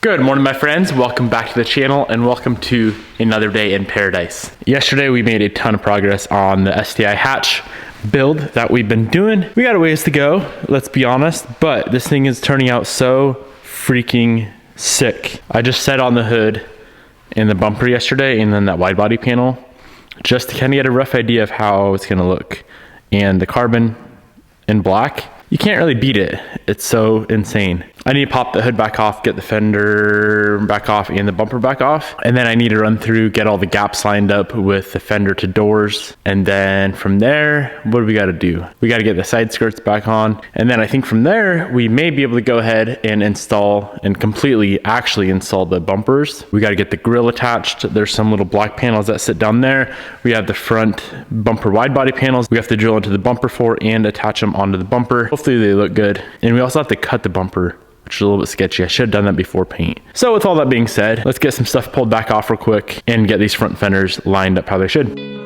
Good morning, my friends. Welcome back to the channel and welcome to another day in paradise. Yesterday, we made a ton of progress on the STI hatch build that we've been doing. We got a ways to go, let's be honest, but this thing is turning out so freaking sick. I just set on the hood and the bumper yesterday and then that wide body panel just to kind of get a rough idea of how it's gonna look. And the carbon in black, you can't really beat it. It's so insane. I need to pop the hood back off, get the fender back off and the bumper back off. And then I need to run through, get all the gaps lined up with the fender to doors. And then from there, what do we gotta do? We gotta get the side skirts back on. And then I think from there, we may be able to go ahead and install and completely actually install the bumpers. We gotta get the grill attached. There's some little black panels that sit down there. We have the front bumper wide body panels. We have to drill into the bumper for and attach them onto the bumper. Hopefully they look good. And we also have to cut the bumper, which is a little bit sketchy. I should have done that before paint. So with all that being said, let's get some stuff pulled back off real quick and get these front fenders lined up how they should.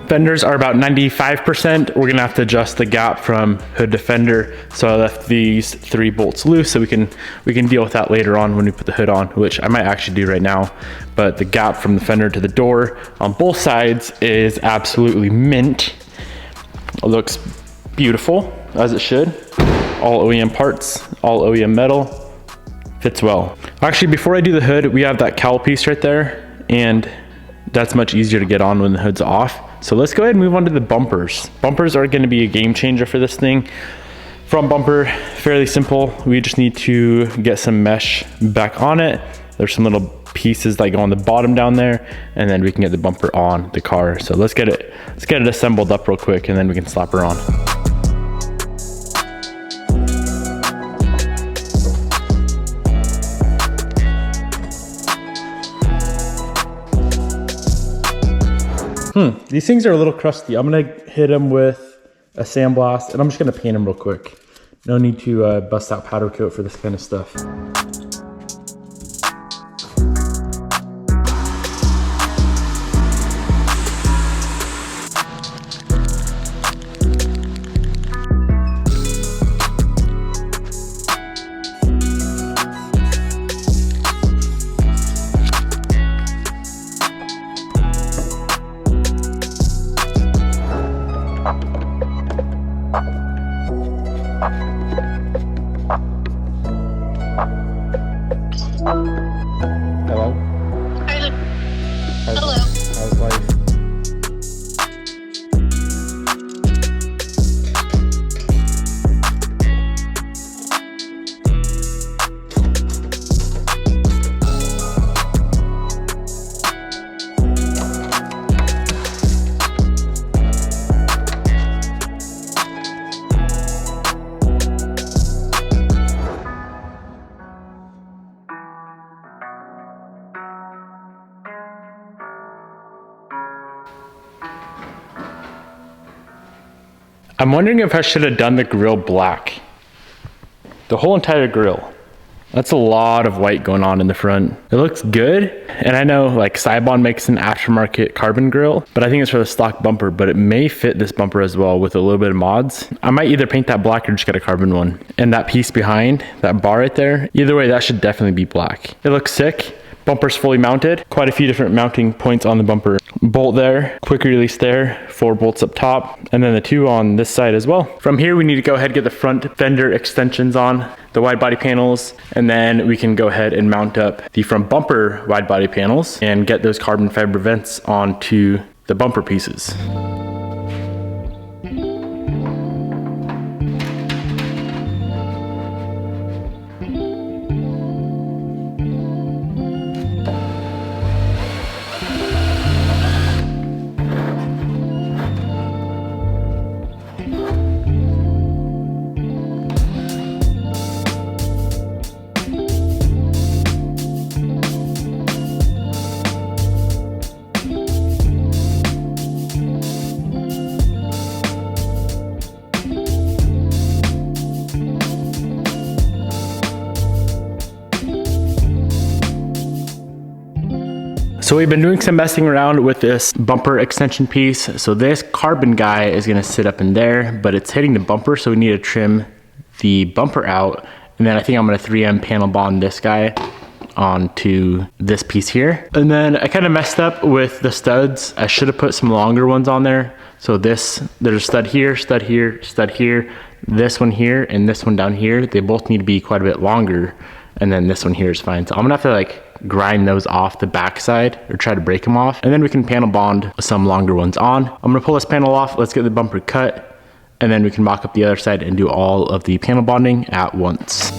Fenders are about 95%. We're gonna have to adjust the gap from hood to fender. So I left these 3 bolts loose so we can deal with that later on when we put the hood on, which I might actually do right now. But the gap from the fender to the door on both sides is absolutely mint. It looks beautiful, as it should. All OEM parts, all OEM metal, fits well. Actually, before I do the hood, we have that cowl piece right there, and that's much easier to get on when the hood's off. So let's go ahead and move on to the bumpers. Bumpers are gonna be a game changer for this thing. Front bumper, fairly simple. We just need to get some mesh back on it. There's some little pieces that go on the bottom down there, and then we can get the bumper on the car. So let's get it assembled up real quick, and then we can slap her on. These things are a little crusty. I'm gonna hit them with a sandblast and I'm just gonna paint them real quick. No need to bust out powder coat for this kind of stuff. Hello? Hello. How's life? I'm wondering if I should have done the grill black. The whole entire grill. That's a lot of white going on in the front. It looks good. And I know like Cybon makes an aftermarket carbon grill, but I think it's for the stock bumper, but it may fit this bumper as well with a little bit of mods. I might either paint that black or just get a carbon one. And that piece behind, that bar right there, either way, that should definitely be black. It looks sick. Bumper's fully mounted. Quite a few different mounting points on the bumper. Bolt there, quick release there, 4 bolts up top, and then the 2 on this side as well. From here, we need to go ahead and get the front fender extensions on, the wide body panels, and then we can go ahead and mount up the front bumper wide body panels and get those carbon fiber vents onto the bumper pieces. So we've been doing some messing around with this bumper extension piece. So this carbon guy is gonna sit up in there, but it's hitting the bumper, so we need to trim the bumper out. And then I think I'm gonna 3M panel bond this guy onto this piece here. And then I kind of messed up with the studs. I should have put some longer ones on there. So there's a stud here, stud here, stud here, this one here, and this one down here. They both need to be quite a bit longer. And then this one here is fine. So I'm gonna have to like grind those off the backside or try to break them off. And then we can panel bond some longer ones on. I'm gonna pull this panel off. Let's get the bumper cut. And then we can mock up the other side and do all of the panel bonding at once.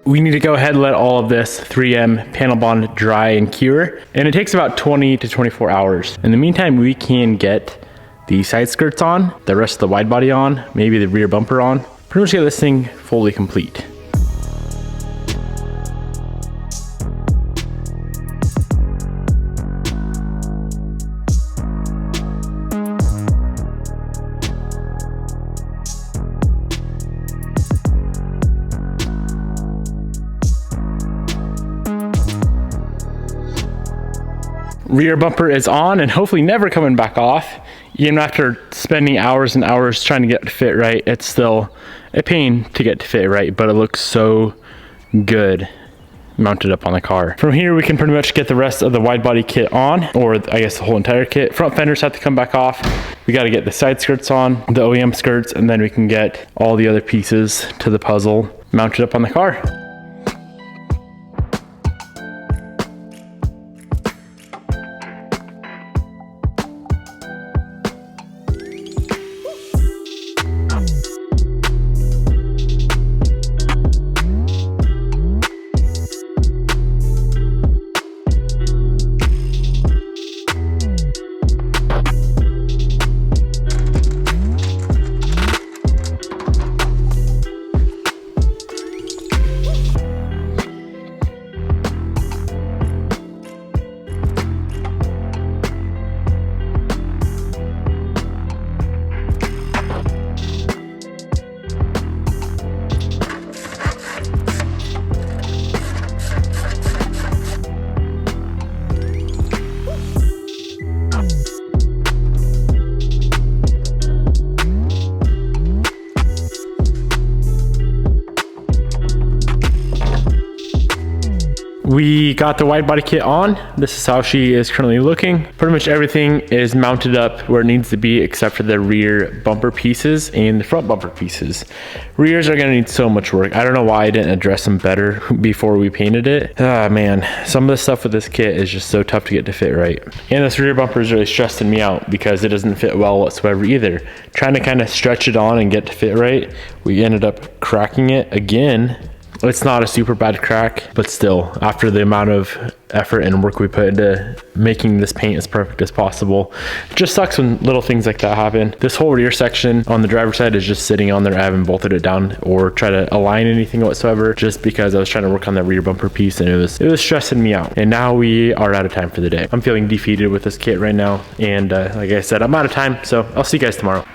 We need to go ahead and let all of this 3M panel bond dry and cure. And it takes about 20 to 24 hours. In the meantime, we can get the side skirts on, the rest of the wide body on, maybe the rear bumper on. Pretty much get this thing fully complete. Rear bumper is on and hopefully never coming back off. Even after spending hours and hours trying to get it to fit right, it's still a pain to get to fit right, but it looks so good mounted up on the car. From here, we can pretty much get the rest of the wide body kit on, or I guess the whole entire kit. Front fenders have to come back off. We got to get the side skirts on, the OEM skirts, and then we can get all the other pieces to the puzzle mounted up on the car. We got the wide body kit on. This is how she is currently looking. Pretty much everything is mounted up where it needs to be except for the rear bumper pieces and the front bumper pieces. Rears are gonna need so much work. I don't know why I didn't address them better before we painted it. Ah man, some of the stuff with this kit is just so tough to get to fit right. And this rear bumper is really stressing me out because it doesn't fit well whatsoever either. Trying to kind of stretch it on and get to fit right, we ended up cracking it again. It's not a super bad crack, but still, after the amount of effort and work we put into making this paint as perfect as possible, it just sucks when little things like that happen. This whole rear section on the driver's side is just sitting on there. I haven't bolted it down or try to align anything whatsoever, just because I was trying to work on that rear bumper piece and it was stressing me out. And now we are out of time for the day. I'm feeling defeated with this kit right now. And like I said, I'm out of time, so I'll see you guys tomorrow.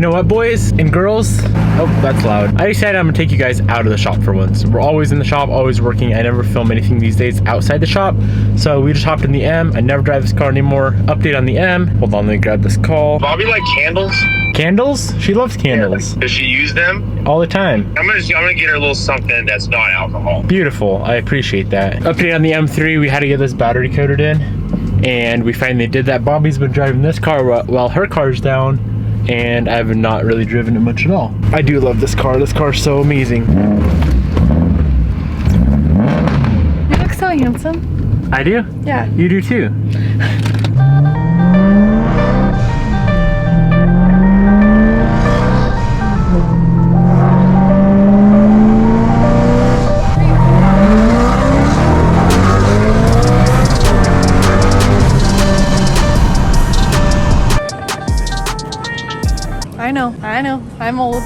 know what, boys and girls? Oh, that's loud. I decided I'm gonna take you guys out of the shop for once. We're always in the shop, always working. I never film anything these days outside the shop. So we just hopped in the M. I never drive this car anymore. Update on the M. Hold on, let me grab this call. Bobby like candles? Candles? She loves candles. Does she use them? All the time. I'm gonna get her a little something that's not alcohol. Beautiful, I appreciate that. Update on the M3, we had to get this battery coated in. And we finally did that. Bobby's been driving this car while her car's down. And I have not really driven it much at all. I do love this car. This car is so amazing. You look so handsome. I do? Yeah. You do too. I know, I'm old.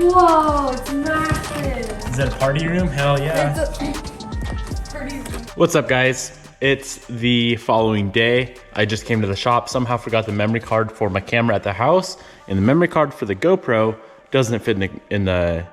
Whoa, it's massive. Is that a party room? Hell yeah. It's a party room. What's up, guys? It's the following day. I just came to the shop, somehow forgot the memory card for my camera at the house, and the memory card for the GoPro doesn't fit in the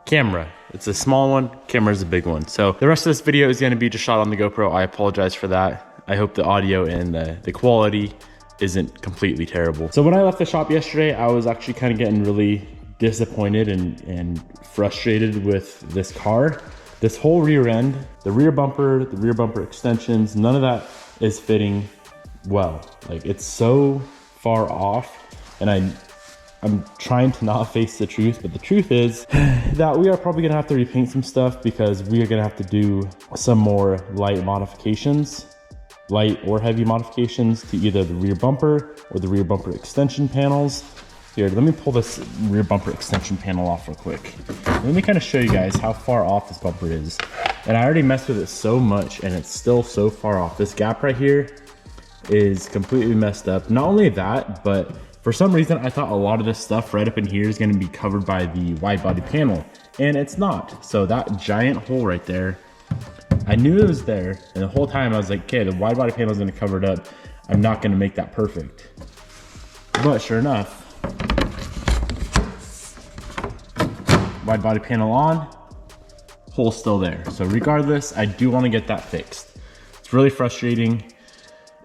camera. It's a small one, camera's a big one. So the rest of this video is gonna be just shot on the GoPro. I apologize for that. I hope the audio and the quality isn't completely terrible. So when I left the shop yesterday, I was actually kind of getting really disappointed and frustrated with this car. This whole rear end, the rear bumper extensions, none of that is fitting well. Like, it's so far off, and I'm trying to not face the truth, but the truth is that we are probably gonna have to repaint some stuff because we are gonna have to do some more light modifications, light or heavy modifications to either the rear bumper or the rear bumper extension panels. Here, let me pull this rear bumper extension panel off real quick. Let me kind of show you guys how far off this bumper is. And I already messed with it so much and it's still so far off. This gap right here is completely messed up. Not only that, but for some reason, I thought a lot of this stuff right up in here is gonna be covered by the wide body panel, and it's not. So that giant hole right there, I knew it was there, and the whole time I was like, okay, the wide body panel is gonna cover it up. I'm not gonna make that perfect. But sure enough, wide body panel on, hole still there. So regardless, I do wanna get that fixed. It's really frustrating.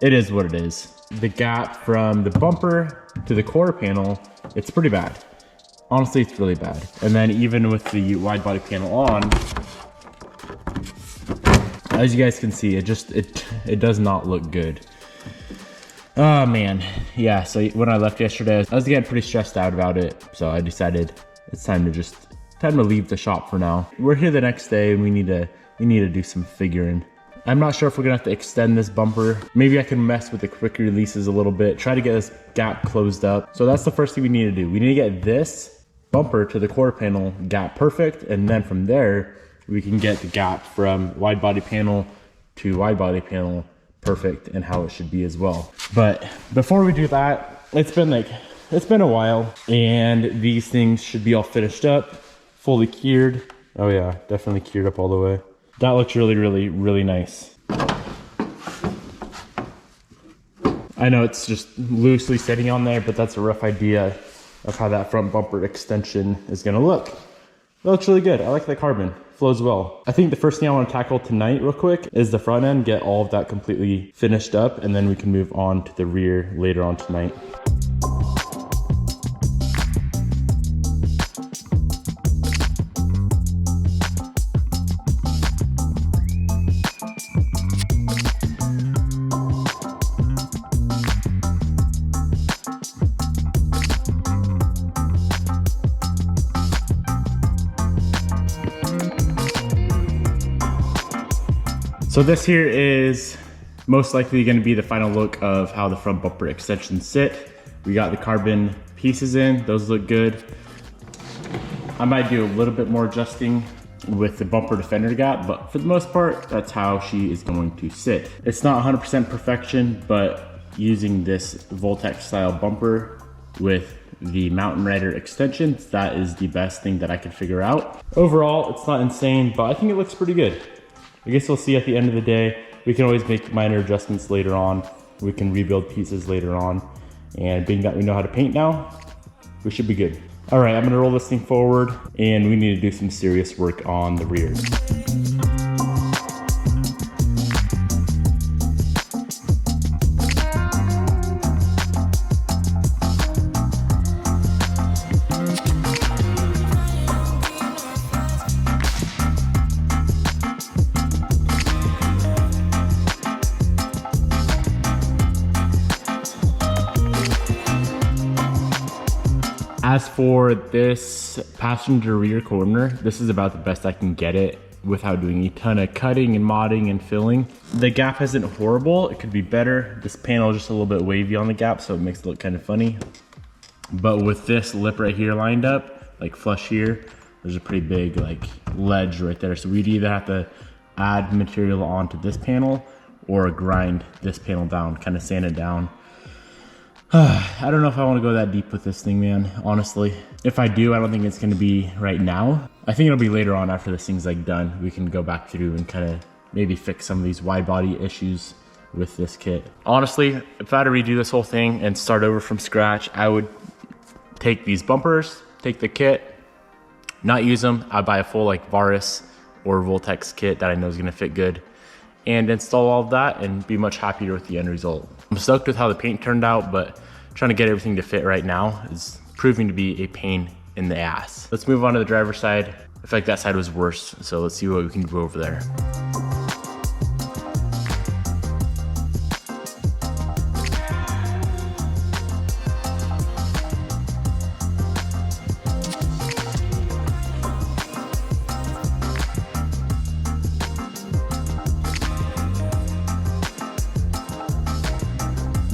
It is what it is. The gap from the bumper to the quarter panel, it's pretty bad. Honestly, it's really bad. And then even with the wide body panel on, as you guys can see, it does not look good. Oh man, yeah, so when I left yesterday, I was getting pretty stressed out about it. So I decided it's time to leave the shop for now. We're here the next day and we need to do some figuring. I'm not sure if we're gonna have to extend this bumper. Maybe I can mess with the quick releases a little bit, try to get this gap closed up. So that's the first thing we need to do. We need to get this bumper to the quarter panel gap perfect, and then from there, we can get the gap from wide body panel to wide body panel perfect and how it should be as well. But before we do that, it's been a while, and these things should be all finished up, fully cured. Oh yeah, definitely cured up all the way. That looks really, really, really nice. I know it's just loosely sitting on there, but that's a rough idea of how that front bumper extension is gonna look. It looks really good. I like the carbon, flows well. I think the first thing I wanna tackle tonight real quick is the front end, get all of that completely finished up, and then we can move on to the rear later on tonight. So this here is most likely going to be the final look of how the front bumper extensions sit. We got the carbon pieces in, those look good. I might do a little bit more adjusting with the bumper to fender gap, but for the most part, that's how she is going to sit. It's not 100% perfection, but using this Voltex style bumper with the Mountain Rider extensions, that is the best thing that I could figure out. Overall, it's not insane, but I think it looks pretty good. I guess we'll see at the end of the day We can always make minor adjustments later on. We can rebuild pieces later on. And being that we know how to paint now, we should be good. All right, I'm gonna roll this thing forward and we need to do some serious work on the rear. As for this passenger rear corner, this is about the best I can get it without doing a ton of cutting and modding and filling. The gap isn't horrible, it could be better. This panel is just a little bit wavy on the gap, so it makes it look kind of funny. But with this lip right here lined up, like flush here, there's a pretty big like ledge right there. So we'd either have to add material onto this panel or grind this panel down, kind of sand it down. I don't know if I want to go that deep with this thing, man, honestly. If I do, I don't think it's going to be right now. I think it'll be later on after this thing's like done. We can go back through and kind of maybe fix some of these wide body issues with this kit. Honestly, if I had to redo this whole thing and start over from scratch, I would take these bumpers, take the kit, not use them. I'd buy a full like Varus or Voltex kit that I know is going to fit good and install all of that and be much happier with the end result. I'm stoked with how the paint turned out, but trying to get everything to fit right now is proving to be a pain in the ass. Let's move on to the driver's side. I feel like that side was worse, so let's see what we can do over there.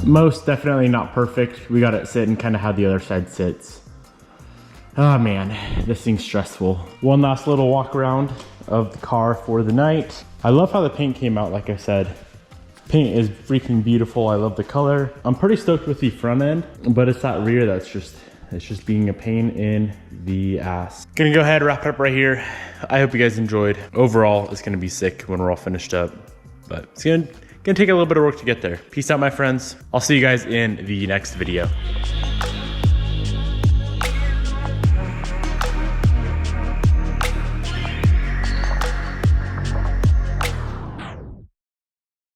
Most definitely not perfect. We got it sitting kind of how the other side sits. Oh man, this thing's stressful. One last little walk around of the car for the night. I love how the paint came out, like I said. Paint is freaking beautiful. I love the color. I'm pretty stoked with the front end, but it's that rear that's just being a pain in the ass. Gonna go ahead and wrap it up right here. I hope you guys enjoyed. Overall, it's gonna be sick when we're all finished up, but it's gonna take a little bit of work to get there. Peace out, my friends. I'll see you guys in the next video.